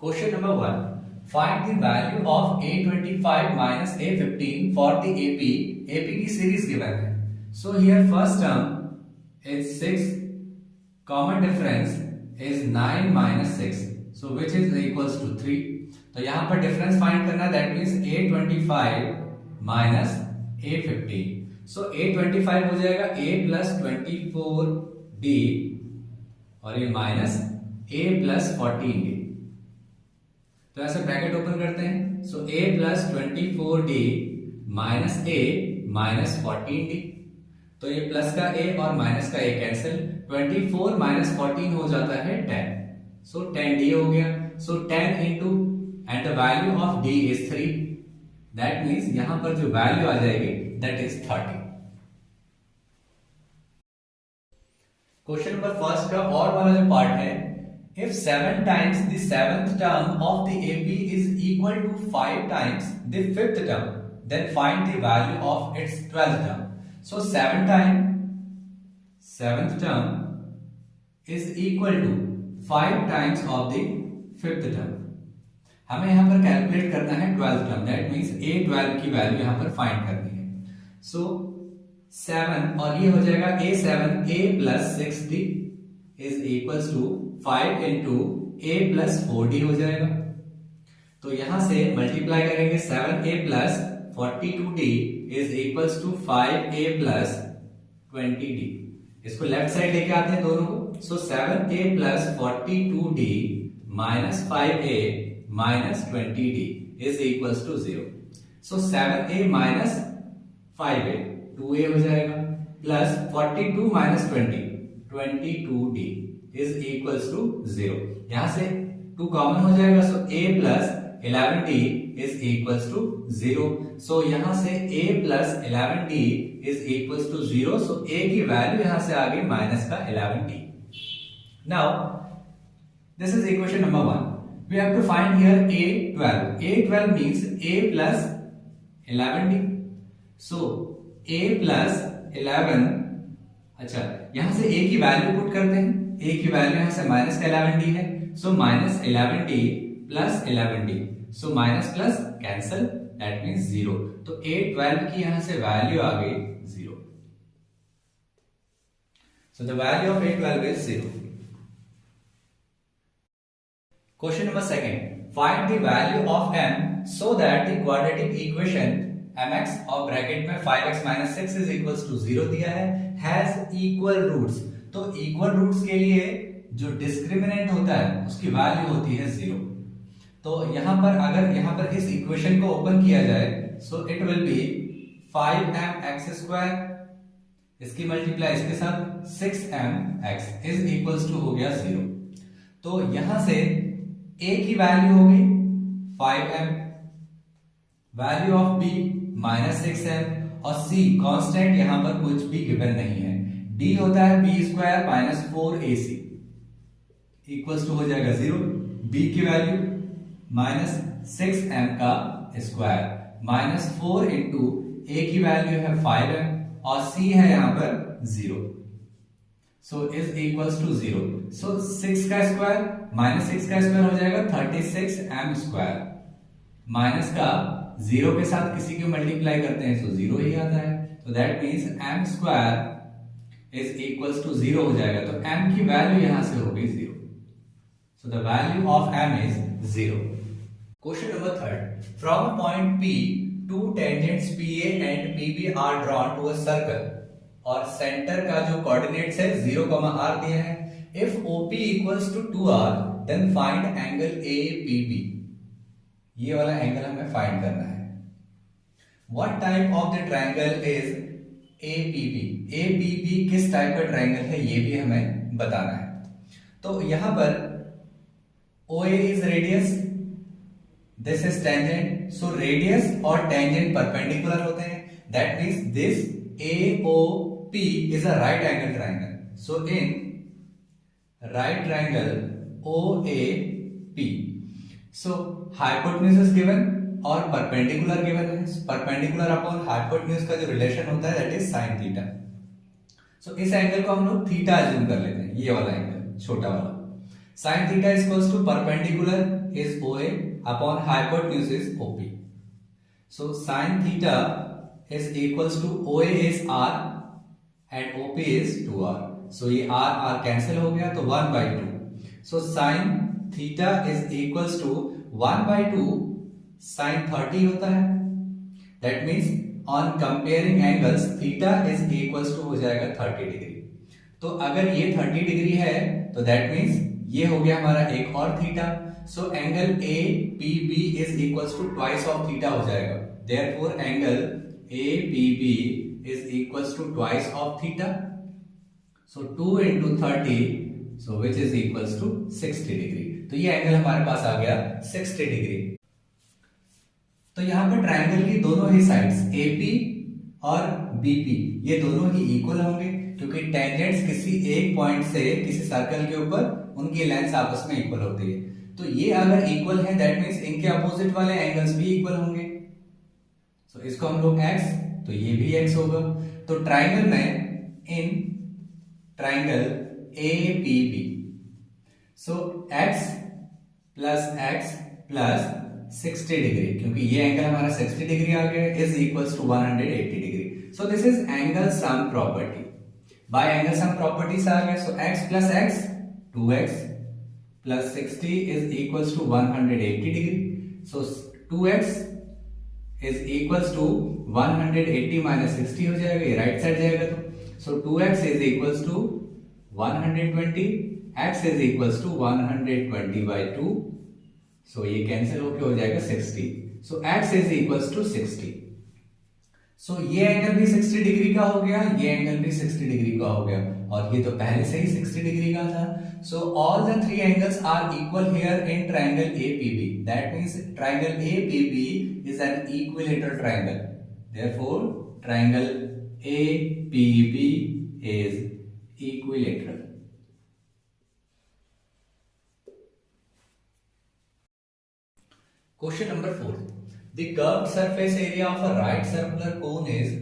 Question number 1. Find the value of A25 minus A15 for the AP. AP की series given है. So here first term is 6. Common difference is 9 minus 6. So which is equals to 3. तो यहाँ पर difference find करना है. That means A25 minus A15. So A25 हो जाएगा A plus 24D और ये माइनस A plus 14D. तो ऐसे ब्रैकेट ओपन करते हैं. So a plus 24d minus a minus 14d. तो ये प्लस का a और माइनस का a कैंसिल. 24 माइनस 14 हो जाता है 10. सो 10d हो गया. सो 10 into and the value of d is 3. That means यहां पर जो वैल्यू आ जाएगी that is 30. Question number first का और वाला जो पार्ट है, if 7 times the 7th term of the AP is equal to 5 times the 5th term, then find the value of its 12th term. So 7 times 7th term is equal to 5 times of the 5th term. हमें यहाँ पर calculate करना है 12th term. That means A12 की value यहाँ पर find करनी है. So 7 और ये हो जाएगा A7 A plus 6D is equals to 5 into a plus 4d हो जाएगा. तो यहां से मल्टीप्लाई करेंगे. 7a plus 42d is equals to 5a plus 20d. इसको लेफ्ट साइड लेके आते हैं दोनों को. So 7a plus 42d minus 5a minus 20d is equals to 0. So 7a minus 5a 2a हो जाएगा plus 42 minus 20 22d is equals to 0. यहां से 2 कॉमन हो जाएगा. सो a plus 11d is equals to 0. सो यहां से a plus 11d is equals to 0. So a की value यहां से आ गई माइनस का 11d. Now this is equation number 1. We have to find here a12. a12 means a plus 11d. So a plus 11. अच्छा, यहां से a की value put करते हैं. a की वैल्यू यहां से माइनस का 11d है. So minus 11d plus 11d. So minus plus cancel. That means 0. तो a12 की यहां से वैल्यू आ गई 0. So the value of a12 is 0. Question number second. Find the value of m so that the quadratic equation mx और bracket में 5x minus 6 is equals to 0 दिया है, हैज इक्वल रूट्स. तो इक्वल रूट्स के लिए जो discriminant होता है उसकी वैल्यू होती है 0. तो यहां पर अगर यहां पर इस इक्वेशन को ओपन किया जाए so it will be 5mx². इसकी मल्टीप्लाई इसके साथ 6mx इज इक्वल्स टू हो गया 0. तो यहां से a की वैल्यू होगी 5m, value of b minus 6m और c कांस्टेंट यहां पर कुछ भी गिवन नहीं है. d होता है b² minus 4ac equals to हो जाएगा 0. b की वैल्यू माइनस 6m का स्क्वायर माइनस 4 इंटू a की वैल्यू है 5m और c है यहां पर 0. So is equals to 0. So 6 का स्क्वायर माइनस 6 का स्क्वायर हो जाएगा 36m² माइनस का 0 के साथ किसी को मल्टीप्लाई करते हैं तो 0 ही आता है. तो that means m² is equals to 0 हो जाएगा. तो m की वैल्यू यहां से हो गई 0. So the value of m is 0. Question number third. From point P two tangents PA and PB are drawn to a circle और सेंटर का जो कोऑर्डिनेट्स है 0, r दिया है. If OP equals to 2r then find angle APB. ये वाला angle हमें find करना है. What type of the triangle is APB. APB किस टाइप का ट्रायंगल है ये भी हमें बताना है. तो यहां पर OA is radius, this is tangent. So radius और टेंजेंट परपेंडिकुलर होते हैं. That means this AOP is a right angle triangle. So in right triangle OAP, so hypotenuse is given और परपेंडिकुलर गिवन है. परपेंडिकुलर अपॉन हाइपोटेन्यूज का जो relation होता है that is sin theta. सो इस एंगल को हम लोग थीटा अज्यूम कर लेते हैं. ये वाला एंगल छोटा वाला Sin theta is equals to perpendicular is OA upon hypotenuse is OP. So sin theta is equals to OA is R and OP is 2R. So ये R cancel हो गया तो 1 by 2. So sin theta is equals to 1 by 2 sin 30 होता है. That means on comparing angles theta is equals to हो जाएगा 30 degree. तो अगर ये 30 डिग्री है तो that means ये हो गया हमारा एक और theta. So angle APB is equals to twice of theta हो जाएगा. Therefore angle APB is equals to twice of theta. So 2 into 30, so which is equals to 60 degree. तो ये एंगल हमारे पास आ गया 60 डिग्री. तो यहाँ पर ट्रायंगल की दोनों ही साइड्स AP और BP ये दोनों ही इक्वल होंगे क्योंकि टेंजेंट्स किसी एक पॉइंट से किसी सर्कल के ऊपर उनकी लेंथ आपस में इक्वल होती है. तो ये अगर इक्वल है दैट मींस इनके अपोजिट वाले एंगल्स भी इक्वल होंगे. सो इसको हम लोग x तो ये भी x होगा. तो ट्रायंगल में in triangle APB so x plus 60 degree क्योंकि ये एंगल हमारा 60 डिग्री आ गया is equals to 180 degree. So this is angle sum property. By angle sum property से आ गया. So x plus x 2x plus 60 is equals to 180 degree. So 2x is equals to 180 minus 60 हो जाएगा. ये right side जाएगा तो. So 2x is equals to 120, x is equals to 120 by 2. So ये cancel होके हो जाएगा 60. So x is equals to 60. So ये एंगल भी 60 डिग्री का हो गया, ये एंगल भी 60 डिग्री का हो गया और ये तो पहले से ही 60 डिग्री का था. So all the three angles are equal here in triangle APB. That means triangle APB is an equilateral triangle. Therefore triangle APB is equilateral. Question number 4. The curved surface area of a right circular cone is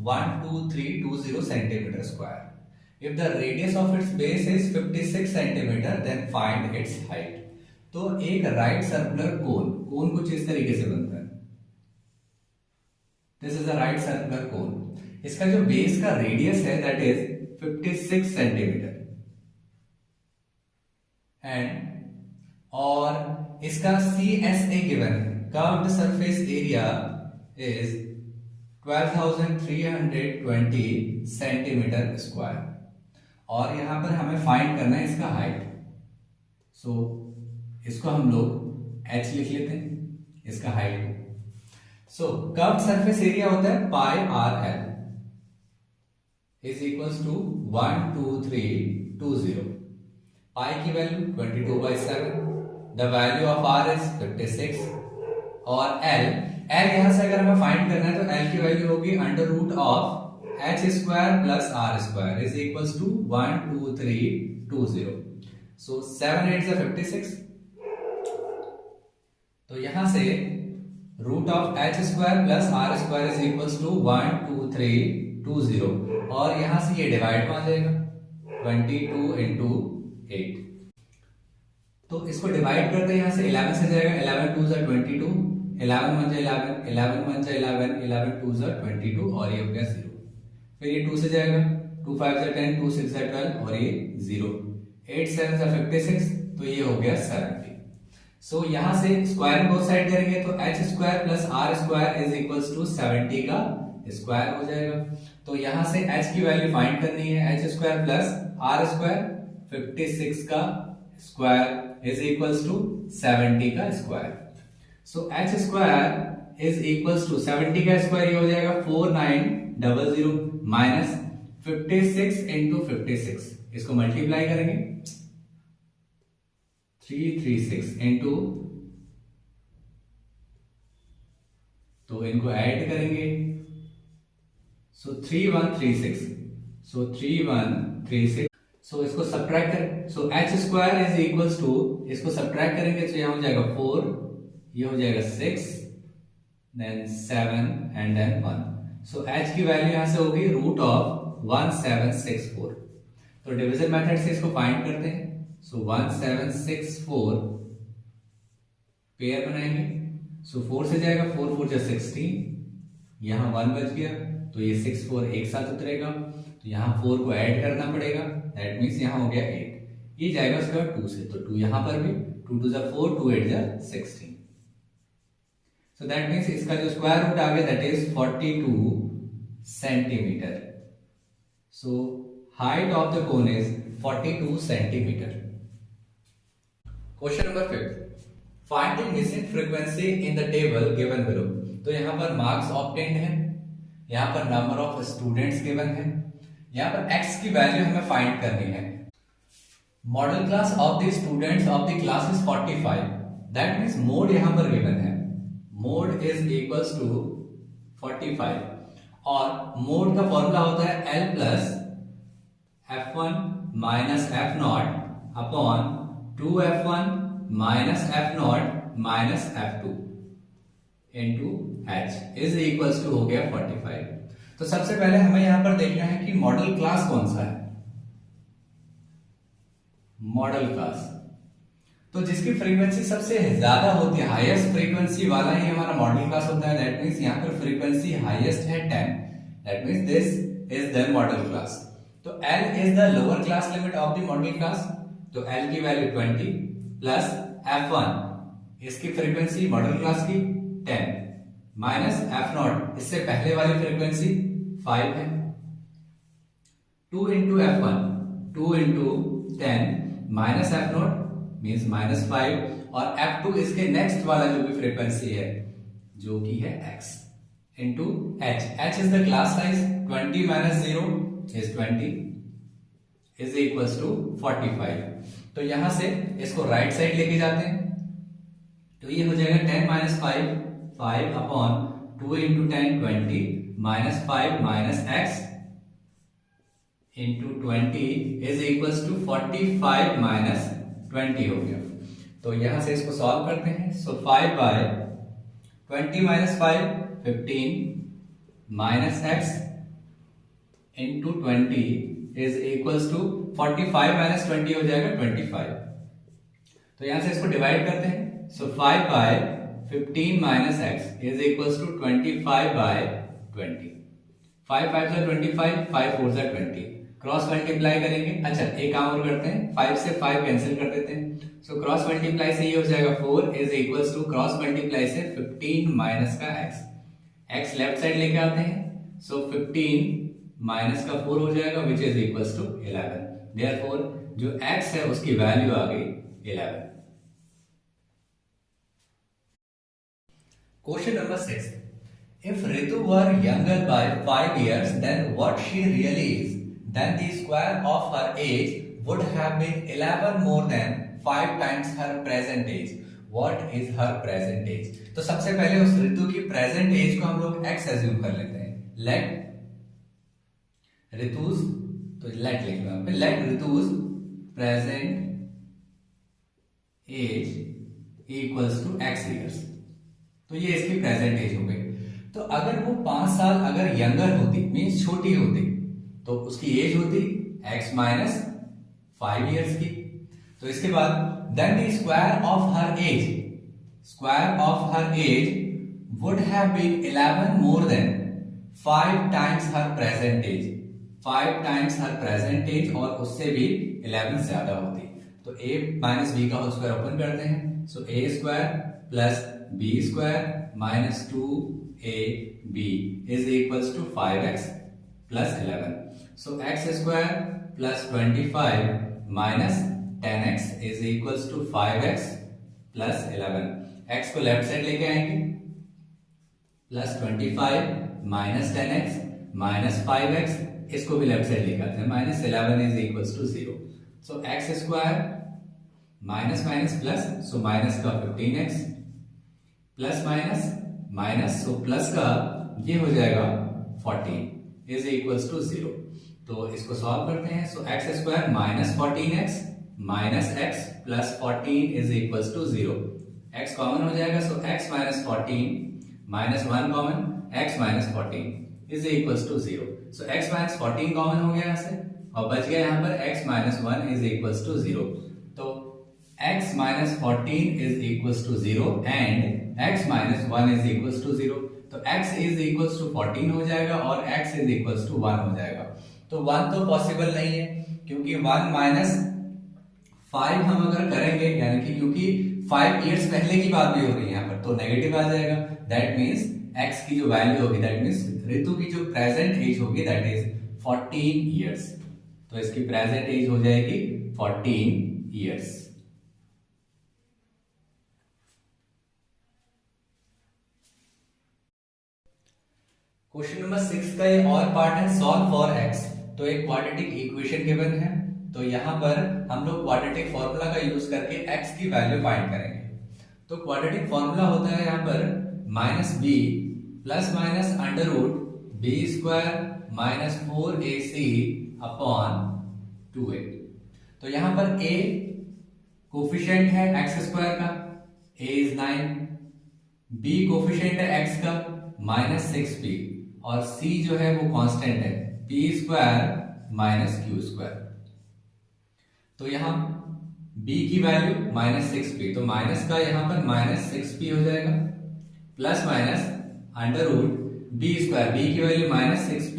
12320 centimeter square. If the radius of its base is 56 centimeter, then find its height. तो एक right circular cone कुछ इस तरीके से बनता है. This is a right circular cone. इसका जो बेस का रेडियस है दैट इज 56 सेंटीमीटर एंड और इसका CSA गिवन है. Curved surface area is 12,320 centimetre square और यहां पर हमें फाइंड करना है इसका हाइट. सो इसको हम लोग h लिख लेते हैं इसका हाइट. सो कर्व्ड सरफेस एरिया होता है पाई RL इज इक्वल्स टू 12320. पाई की value 22/7. The value of R is 56 और L यहां से अगर हमें फाइंड करना है तो L की वैल्यू होगी under root of h square plus r square is equals to 12320. So 7 8 is 56. तो यहां से root of h square plus r square is equals to 12320 और यहां से ये डिवाइड में आ जाएगा 22 into 8. तो इसको डिवाइड करते हैं यहां से 11 से जाएगा. 11 2 जा 22, 11 1 जा 11, 11 1 जा 11, 11 2 जा 22 और ये हो गया 0. फिर ये 2 से जाएगा 2 5 जा 10, 2 6 जा 12 और ये 0. 8 7 जा 56 तो ये हो गया 70. सो यहां से स्क्वायर बोथ साइड करेंगे तो h square plus r square is equals to 70 का स्क्वायर हो जाएगा. तो यहां से h की वैल्यू फाइंड करनी है. h square plus r square 56 का स्क्वायर is equals to 70 का square. So h square is equals to 70 का स्क्वायर ये हो जाएगा 4900 माइनस 56 इंटू 56. इसको मल्टीप्लाई करेंगे 336 इंटू तो इनको ऐड करेंगे सो 3136. सो 3136 सो इसको सब्ट्रैक्ट करें. So h square is equals to इसको सब्ट्रैक्ट करेंगे तो यहां हो जाएगा 4, ये हो जाएगा 6, then 7 and then 1. So h की वैल्यू यहां से होगी रूट ऑफ 1764. तो डिवीजन मेथड से इसको फाइंड करते हैं. सो 1764 पेयर बनाएंगे। सो 4 से जाएगा, 4 4 जा 16, यहां 1 बच गया, तो ये 6 4 एक साथ उतरेगा, तो यहां 4 को ऐड करना पड़ेगा, दैट मीन्स यहां हो गया 8, ये जाएगा उसके बाद 2 से, तो 2 यहां पर भी, 2 2 जा 4, 2 8 जा 16, सो दैट मीन्स इसका जो स्क्वायर रूट आ गया that is 42 centimetre. So height of the cone is 42 centimetre. Question number 5, find the missing frequency in the table given below. तो यहां पर मार्क्स ऑब्टेन्ड है, यहां पर नंबर ऑफ स्टूडेंट्स गिवन है, यहां पर x की वैल्यू हमें फाइंड करनी है। Model class of the students of the class is 45, that means mode यहां पर गिवन है, मोड इज इक्वल्स टू 45, और मोड का फॉर्मूला होता है L plus f1 minus f0 upon 2f1 minus f0 minus f2 into h is equals to हो गया 45। तो सबसे पहले हमें यहां पर देखना है कि मॉडल क्लास कौन सा है। मॉडल क्लास तो जिसकी फ्रीक्वेंसी सबसे ज्यादा होती है, हाईएस्ट फ्रीक्वेंसी वाला ही हमारा मॉडल क्लास होता है, दैट मींस यहां पर फ्रीक्वेंसी हाईएस्ट है 10, that means this is the model class. तो L is the lower class limit of the model class, तो L की वैल्यू 20 प्लस f1 इसकी फ्रीक्वेंसी मॉडल क्लास की 10 माइनस f0 इससे पहले वाली फ्रीक्वेंसी 5 है, 2 into f1 2 into 10 minus f0 means minus 5, और f2 इसके नेक्स्ट वाला जो भी फ्रीक्वेंसी है जो कि है x into h, h is the class size, 20 minus 0 is 20 is equals to 45। तो यहां से इसको राइट साइड लेके जाते हैं, तो ये हो जाएगा 10 minus 5 upon 2 into 10 20 minus 5 minus x into 20 is equals to 45 minus 20 हो गया। तो यहां से इसको सॉल्व करते हैं, so 5 by 20 minus 5 15 minus x into 20 is equals to 45 minus 20 हो जाएगा 25। तो यहां से इसको डिवाइड करते हैं, so 5 by 15 minus x is equals to 25 by 20, 5 5 जा 25, 5 4 जा 20, क्रॉस मल्टीप्लाई करेंगे। अच्छा एक काम और करते हैं, 5 से 5 कैंसिल कर देते हैं, सो क्रॉस मल्टीप्लाई से ये हो जाएगा 4 is equals to cross multiply से 15 माइनस का x लेफ्ट साइड लेके आते हैं, सो 15 माइनस का 4 हो जाएगा which is equals to 11, therefore जो x है उसकी वैल्यू आ गई 11। Question number 6, if Ritu were younger by 5 years than what she really is, then the square of her age would have been 11 more than 5 times her present age. What is her present age? तो सबसे पहले उस ऋतु की present as को हम लोग x assume कर लेते हैं, लेट ऋतुज, तो लेट लिख लो यहाँ पे, let Ritu's present age equals to x years. तो ये इसकी प्रेजेंट एज हो गई। तो अगर वो 5 साल अगर यंगर होती मीन्स छोटी होती तो उसकी एज होती x माइनस 5 ईयर्स की। तो इसके बाद then the square of her age, square of her age would have been 11 more than 5 times her present age, 5 times her present age और उससे भी 11 ज्यादा होती। तो a माइनस बी का होल स्क्वायर ओपन करते हैं, so a square plus b square minus 2ab is equals to 5x plus 11, so x square plus 25 minus 10x is equals to 5x plus 11, x को left side लेके आएंगे, plus 25 minus 10x minus 5x, इसको भी left side लेके आते हैं, minus 11 is equals to 0, so x square minus minus plus, so minus का 15x plus minus minus, so plus का ये हो जाएगा 14 इज इक्वल्स टू 0। तो इसको सॉल्व करते हैं, so x square minus 14x minus x plus 14 is equals to 0, x common हो जाएगा, so x minus 14 minus 1 common, x minus 14 is equals to 0, so x minus 14 common हो गया यहाँ से और बच गया यहाँ पर x minus 1 is equals to 0। तो x minus 14 is equal to 0 and x minus 1 is equal to 0। तो x इज इक्वल टू 14 हो जाएगा और x इज इक्वल टू 1 हो जाएगा। तो 1 तो पॉसिबल नहीं है क्योंकि 1 माइनस 5 हम अगर करेंगे, यानी कि क्योंकि 5 इयर्स पहले की बात भी हो रही है यहाँ पर, तो नेगेटिव आ जाएगा। दैट मीन्स x की जो वैल्यू होगी, दैट मीन्स ऋतु की जो प्रेजेंट एज होगी दैट इज 14 इयर्स। तो इसकी प्रेजेंट एज हो जाएगी 14 इयर्स। क्वेश्चन नंबर 6 का ये और पार्ट है, सॉल्व फॉर x। तो एक क्वाड्रेटिक इक्वेशन गिवन है, तो यहां पर हम लोग क्वाड्रेटिक फॉर्मूला का यूज करके x की वैल्यू फाइंड करेंगे। तो क्वाड्रेटिक फॉर्मूला होता है यहां पर -b plus minus under root b square minus 4ac upon 2a। तो यहां पर a कोफिशिएंट है x स्क्वायर का, a इज 9, b कोफिशिएंट है x का -6b, और c जो है वो कांस्टेंट है p square minus q square. तो यहां b की वैल्यू -6p, तो माइनस का यहां पर -6p हो जाएगा, plus minus under root b square, b की value -6p,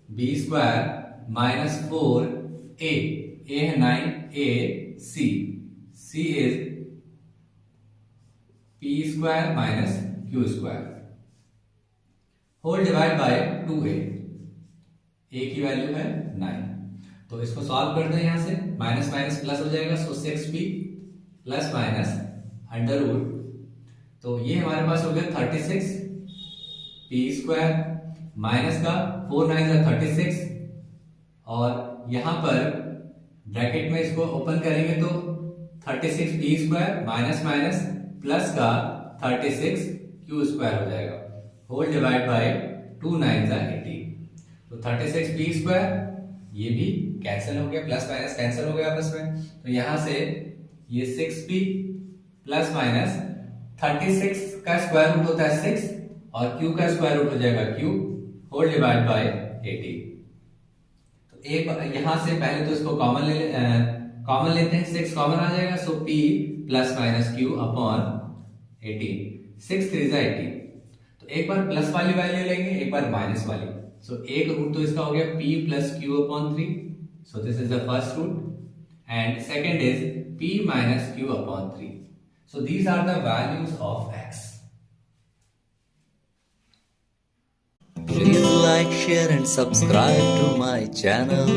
b square minus 4a, a है 9, a c is p square minus q square whole divide by 2a, a की value है 9। तो इसको सॉल्व करते हैं, यहां से माइनस माइनस प्लस हो जाएगा, so 6p plus minus under root, तो ये हमारे पास हो गया 36 p स्क्वायर, माइनस का 4 9 36, और यहां पर ब्रैकेट में इसको ओपन करेंगे तो 36 p square minus minus plus का 36 q स्क्वायर हो जाएगा, होल डिवाइड बाय 2 9 80। तो 36 p स्क्वायर ये भी कैंसिल हो गया, प्लस माइनस कैंसिल हो गया आपस में, तो यहां से ये 6p प्लस माइनस 36 का स्क्वायर रूट होता है 6 और q का स्क्वायर रूट हो जाएगा q, होल डिवाइड बाय 80। तो एक यहां से पहले तो इसको कॉमन लेते हैं, 6 कॉमन आ जाएगा, सो p plus minus q upon 18, 6 3 80। तो एक बार प्लस वाली वैल्यू लेंगे, एक बार माइनस वाली, सो एक रूट तो इसका हो गया p plus q upon 3, so this is the first root, and second is p minus q upon 3। So these are the values of x। Please like, share and subscribe to my channel.